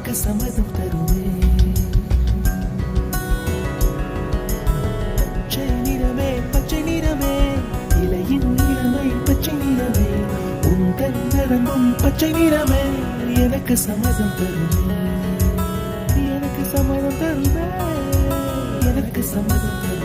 எனக்கு சம்மதம் தருவே. பச்சை நிறமே பச்சை நிறமே, இலையின் நிறமை பச்சை நிறமே, உங்கள் நிறமும் பச்சை நிறமே, எனக்கு சம்மதம் தருவே. எனக்கு சம்மதம் தருவே, எனக்கு சம்மதம் தருவே.